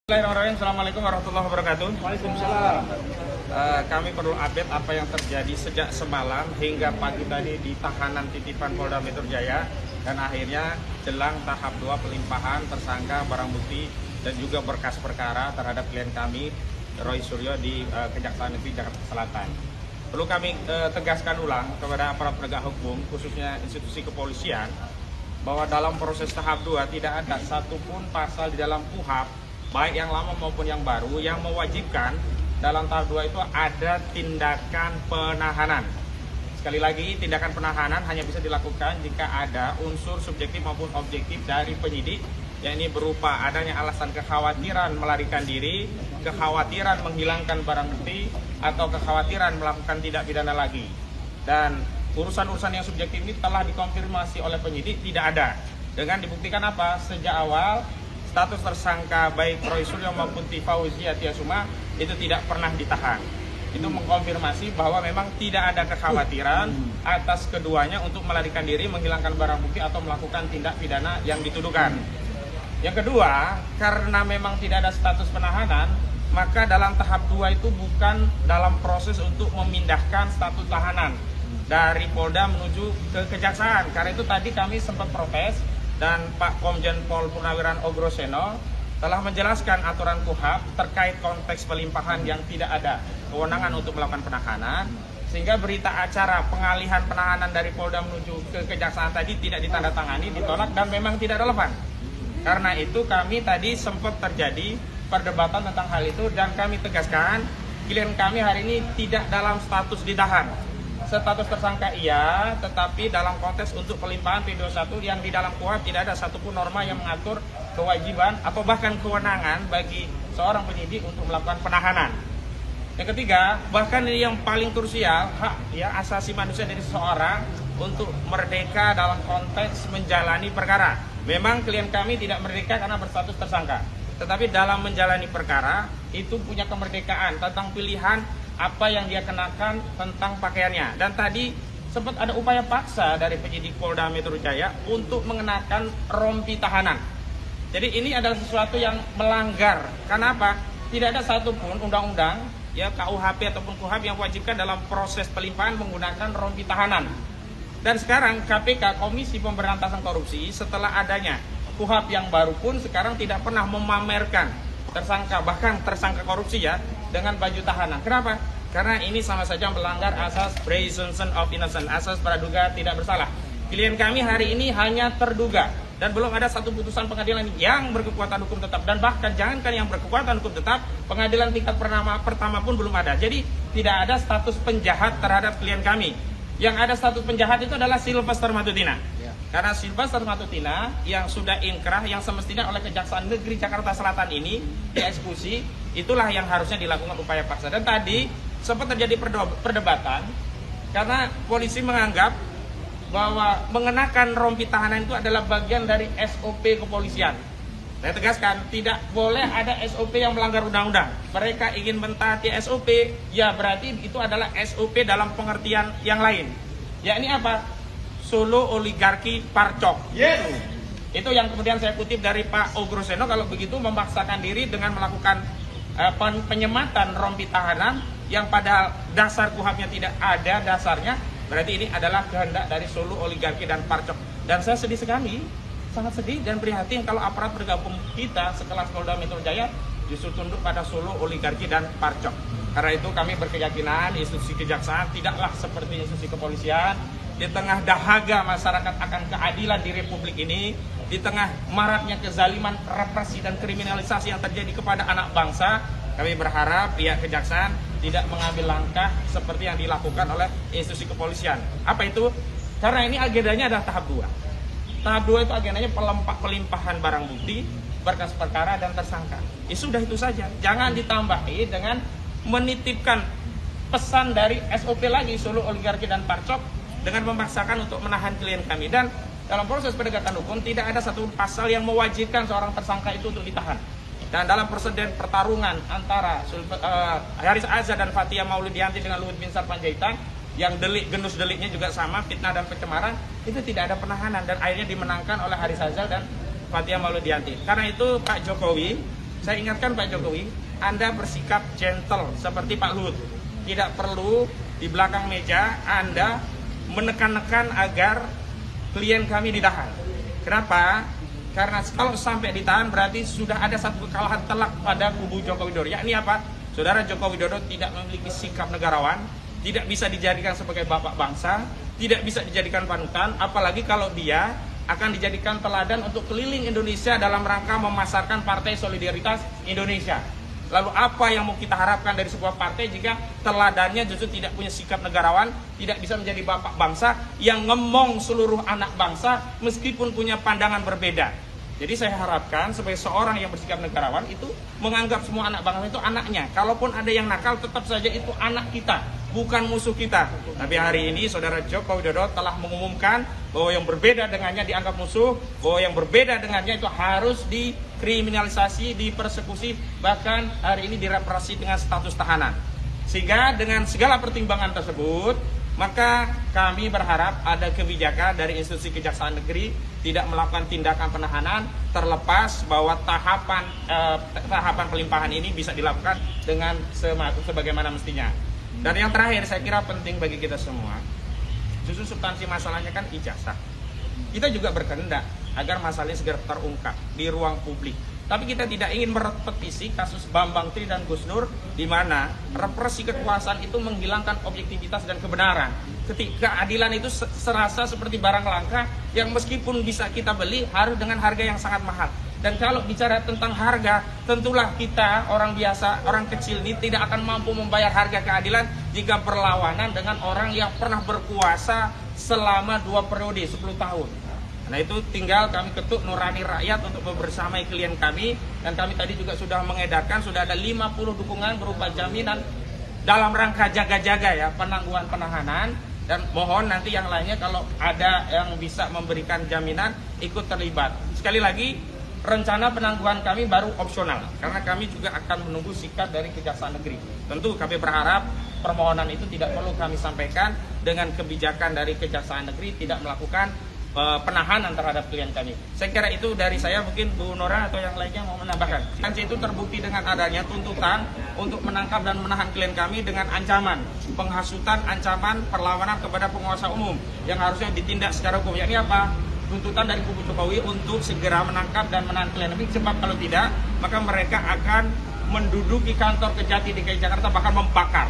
Bismillahirrahmanirrahim. Assalamualaikum warahmatullahi wabarakatuh. Waalaikumsalam. Kami perlu update apa yang terjadi sejak semalam hingga pagi tadi di tahanan titipan Polda Metro Jaya dan akhirnya jelang tahap 2 pelimpahan tersangka barang bukti dan juga berkas perkara terhadap klien kami Roy Suryo di Kejaksaan Negeri Jakarta Selatan. Perlu kami tegaskan ulang kepada aparat penegak hukum khususnya institusi kepolisian bahwa dalam proses tahap 2 tidak ada satupun pasal di dalam KUHP baik yang lama maupun yang baru yang mewajibkan dalam tahap 2 itu ada tindakan penahanan. Sekali lagi, tindakan penahanan hanya bisa dilakukan jika ada unsur subjektif maupun objektif dari penyidik, yakni berupa adanya alasan kekhawatiran melarikan diri, kekhawatiran menghilangkan barang bukti, atau kekhawatiran melakukan tindak pidana lagi. Dan urusan-urusan yang subjektif ini telah dikonfirmasi oleh penyidik tidak ada. Dengan dibuktikan apa? Sejak awal status tersangka baik Roy Suryo maupun Tifauzi Atiasuma itu tidak pernah ditahan. Itu mengkonfirmasi bahwa memang tidak ada kekhawatiran atas keduanya untuk melarikan diri, menghilangkan barang bukti atau melakukan tindak pidana yang dituduhkan. Yang kedua, karena memang tidak ada status penahanan, maka dalam tahap 2 itu bukan dalam proses untuk memindahkan status tahanan dari Polda menuju ke Kejaksaan. Karena itu tadi kami sempat protes dan Pak Komjen Pol Purnawiran Ogroseno telah menjelaskan aturan KUHP terkait konteks pelimpahan yang tidak ada kewenangan untuk melakukan penahanan, sehingga berita acara pengalihan penahanan dari Polda menuju ke Kejaksaan tadi tidak ditandatangani, ditolak dan memang tidak relevan. Karena itu kami tadi sempat terjadi perdebatan tentang hal itu dan kami tegaskan klien kami hari ini tidak dalam status ditahan. Status tersangka iya, tetapi dalam konteks untuk pelimpahan P21 yang di dalam KUHP tidak ada satupun norma yang mengatur kewajiban atau bahkan kewenangan bagi seorang penyidik untuk melakukan penahanan. Yang ketiga, bahkan ini yang paling krusial, hak asasi manusia dari seseorang untuk merdeka dalam konteks menjalani perkara. Memang klien kami tidak merdeka karena berstatus tersangka, tetapi dalam menjalani perkara itu punya kemerdekaan tentang pilihan apa yang dia kenakan tentang pakaiannya. Dan tadi sempat ada upaya paksa dari penyidik Polda Metro Jaya untuk mengenakan rompi tahanan. Jadi ini adalah sesuatu yang melanggar. Karena apa? Tidak ada satupun undang-undang ya KUHP ataupun KUHP yang mewajibkan dalam proses pelimpahan menggunakan rompi tahanan. Dan sekarang KPK, Komisi Pemberantasan Korupsi, setelah adanya KUHP yang baru pun sekarang tidak pernah memamerkan tersangka, bahkan tersangka korupsi ya, dengan baju tahanan. Kenapa? Karena ini sama saja melanggar asas presumption of innocence, asas praduga tidak bersalah. Klien kami hari ini hanya terduga dan belum ada satu putusan pengadilan yang berkekuatan hukum tetap, dan bahkan jangankan yang berkekuatan hukum tetap, pengadilan tingkat pertama pun belum ada. Jadi tidak ada status penjahat terhadap klien kami. Yang ada status penjahat itu adalah Sylvester Matutina. Karena Sylvester Matutina yang sudah inkrah, yang semestinya oleh Kejaksaan Negeri Jakarta Selatan ini dieksekusi, itulah yang harusnya dilakukan upaya paksa. Dan tadi sempat terjadi perdebatan karena polisi menganggap bahwa mengenakan rompi tahanan itu adalah bagian dari SOP kepolisian. Saya tegaskan, tidak boleh ada SOP yang melanggar undang-undang. Mereka ingin mentaati SOP, ya berarti itu adalah SOP dalam pengertian yang lain. Yakni apa? Solo oligarki parcok. Yes. Itu yang kemudian saya kutip dari Pak Ogroseno. Kalau begitu memaksakan diri dengan melakukan penyematan rompi tahanan yang pada dasar KUHP-nya tidak ada dasarnya, berarti ini adalah kehendak dari Solo oligarki dan parcok. Dan saya sedih sekali, sangat sedih dan prihatin kalau aparat penegak hukum kita sekelas Polda Metro Jaya justru tunduk pada Solo oligarki dan parcok. Karena itu kami berkeyakinan institusi kejaksaan tidaklah seperti institusi kepolisian. Di tengah dahaga masyarakat akan keadilan di Republik ini, di tengah maraknya kezaliman, represi dan kriminalisasi yang terjadi kepada anak bangsa, kami berharap pihak kejaksaan tidak mengambil langkah seperti yang dilakukan oleh institusi kepolisian. Apa itu? Karena ini agendanya adalah tahap 2. Tahap 2 itu agendanya pelimpahan barang bukti, berkas perkara dan tersangka. Sudah itu saja. Jangan ditambahi dengan menitipkan pesan dari SOP lagi, Solo oligarki dan parcok, dengan memaksakan untuk menahan klien kami. Dan dalam proses penegakan hukum tidak ada satu pasal yang mewajibkan seorang tersangka itu untuk ditahan. Dan dalam presiden pertarungan antara Haris Azhar dan Fathia Maulidiyanti dengan Luhut Binsar Panjaitan, yang genus deliknya juga sama, fitnah dan pencemaran, itu tidak ada penahanan dan akhirnya dimenangkan oleh Haris Azhar dan Fathia Maulidiyanti. Karena itu Pak Jokowi Saya ingatkan Pak Jokowi, Anda bersikap gentle seperti Pak Luhut. Tidak perlu di belakang meja Anda menekan-nekan agar klien kami ditahan. Kenapa? Karena kalau sampai ditahan berarti sudah ada satu kekalahan telak pada kubu Joko Widodo. Yakni apa? Saudara Joko Widodo tidak memiliki sikap negarawan, tidak bisa dijadikan sebagai bapak bangsa, tidak bisa dijadikan panutan, apalagi kalau dia akan dijadikan teladan untuk keliling Indonesia dalam rangka memasarkan Partai Solidaritas Indonesia. Lalu apa yang mau kita harapkan dari sebuah partai jika teladannya justru tidak punya sikap negarawan, tidak bisa menjadi bapak bangsa yang ngemong seluruh anak bangsa meskipun punya pandangan berbeda. Jadi saya harapkan sebagai seorang yang bersikap negarawan itu menganggap semua anak bangsa itu anaknya. Kalaupun ada yang nakal tetap saja itu anak kita, bukan musuh kita. Tapi hari ini saudara Joko Widodo telah mengumumkan bahwa yang berbeda dengannya dianggap musuh, bahwa yang berbeda dengannya itu harus dikriminalisasi, dipersekusi, bahkan hari ini direpresi dengan status tahanan. Sehingga dengan segala pertimbangan tersebut, maka kami berharap ada kebijakan dari institusi Kejaksaan Negeri tidak melakukan tindakan penahanan, terlepas bahwa tahapan pelimpahan ini bisa dilakukan dengan sebagaimana mestinya. Dan yang terakhir saya kira penting bagi kita semua, justru substansi masalahnya kan ijazah. Kita juga berkehendak agar masalahnya segera terungkap di ruang publik. Tapi kita tidak ingin merepetisi kasus Bambang Tri dan Gus Nur, di mana represi kekuasaan itu menghilangkan objektivitas dan kebenaran. Ketika keadilan itu serasa seperti barang langka yang meskipun bisa kita beli harus dengan harga yang sangat mahal. Dan kalau bicara tentang harga, tentulah kita orang biasa, orang kecil ini tidak akan mampu membayar harga keadilan jika berlawanan dengan orang yang pernah berkuasa selama 2 periode 10 tahun. Nah itu tinggal kami ketuk nurani rakyat untuk membersamai klien kami. Dan kami tadi juga sudah mengedarkan, sudah ada 50 dukungan berupa jaminan dalam rangka jaga-jaga ya, penangguhan penahanan. Dan mohon nanti yang lainnya kalau ada yang bisa memberikan jaminan ikut terlibat. Sekali lagi, rencana penangguhan kami baru opsional, karena kami juga akan menunggu sikap dari Kejaksaan Negeri. Tentu kami berharap permohonan itu tidak perlu kami sampaikan dengan kebijakan dari Kejaksaan Negeri tidak melakukan penahanan terhadap klien kami. Saya kira itu dari saya, mungkin Bu Nora atau yang lainnya mau menambahkan. Kan itu terbukti dengan adanya tuntutan untuk menangkap dan menahan klien kami dengan ancaman penghasutan, ancaman perlawanan kepada penguasa umum yang harusnya ditindak secara hukum. Yakni apa? Tuntutan dari kubu Jokowi untuk segera menangkap dan menahan klien kami, sebab kalau tidak maka mereka akan menduduki kantor Kejati DKI Jakarta, bahkan membakar.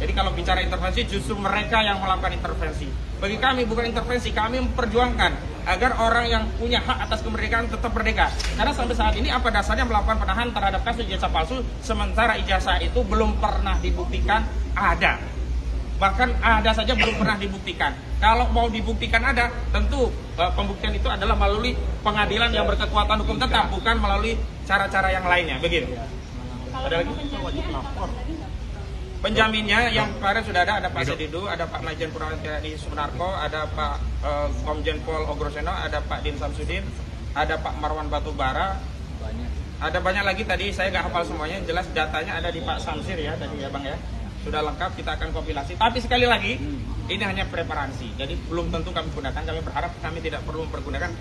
Jadi kalau bicara intervensi justru mereka yang melakukan intervensi. Bagi kami bukan intervensi, kami memperjuangkan agar orang yang punya hak atas kemerdekaan tetap merdeka. Karena sampai saat ini apa dasarnya melakukan penahanan terhadap kasus ijazah palsu, sementara ijazah itu belum pernah dibuktikan ada. Bahkan ada saja belum pernah dibuktikan. Kalau mau dibuktikan ada, tentu pembuktian itu adalah melalui pengadilan yang berkekuatan hukum tetap, bukan melalui cara-cara yang lainnya. Begitu. Ada lagi? Penjaminnya yang kemarin sudah ada Pak Sedidu, ada Pak Majen Purnawirawan TNI Sunarko, ada Pak Komjen Pol Ogroseno, ada Pak Din Samsudin, ada Pak Marwan Batubara, ada banyak lagi tadi saya nggak hafal semuanya, jelas datanya ada di Pak Samsir ya tadi ya Bang ya. Sudah lengkap, kita akan kompilasi. Tapi sekali lagi, ini hanya preparansi. Jadi belum tentu kami gunakan. Kami berharap kami tidak perlu mempergunakan.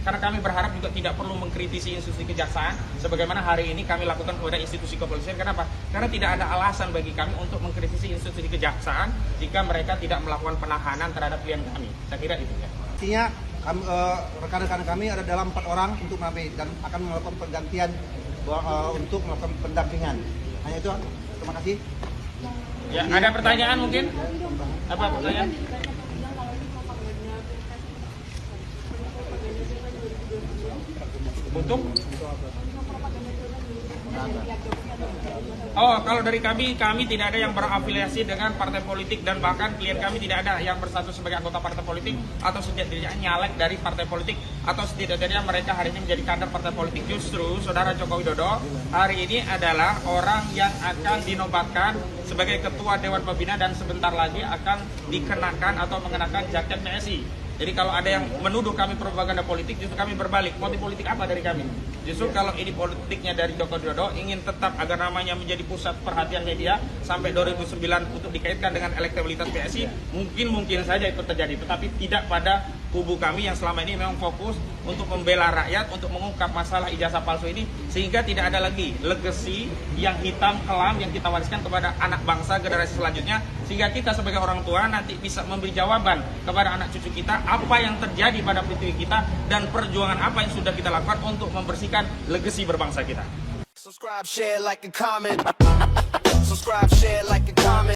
Karena kami berharap juga tidak perlu mengkritisi institusi kejaksaan. Sebagaimana hari ini kami lakukan kepada institusi kepolisian. Kenapa? Karena tidak ada alasan bagi kami untuk mengkritisi institusi kejaksaan jika mereka tidak melakukan penahanan terhadap klien kami. Saya kira itu ya. Artinya rekan-rekan kami ada dalam 4 orang untuk kami dan akan melakukan penggantian untuk melakukan pendampingan. Hanya itu. Terima kasih. Ya, ada pertanyaan mungkin? Apa pertanyaan? Untuk? Oh, kalau dari kami tidak ada yang berafiliasi dengan partai politik dan bahkan klien kami tidak ada yang bersatu sebagai anggota partai politik atau setidaknya nyalek dari partai politik atau setidaknya mereka hari ini menjadi kader partai politik. Justru Saudara Joko Widodo hari ini adalah orang yang akan dinobatkan sebagai Ketua Dewan Pembina dan sebentar lagi akan dikenakan atau mengenakan jaket PSI. Jadi kalau ada yang menuduh kami propaganda politik, justru kami berbalik. Motif politik apa dari kami? Justru kalau ini politiknya dari Joko Widodo ingin tetap agar namanya menjadi pusat perhatian media sampai 2009 untuk dikaitkan dengan elektabilitas PSI, mungkin saja itu terjadi, tetapi tidak pada kubu kami yang selama ini memang fokus untuk membela rakyat, untuk mengungkap masalah ijazah palsu ini, sehingga tidak ada lagi legacy yang hitam kelam yang kita wariskan kepada anak bangsa generasi selanjutnya, sehingga kita sebagai orang tua nanti bisa memberi jawaban kepada anak cucu kita apa yang terjadi pada pertiwi kita dan perjuangan apa yang sudah kita lakukan untuk membersihkan legacy berbangsa kita. Subscribe, share, like, and comment. Subscribe, share, like, and comment.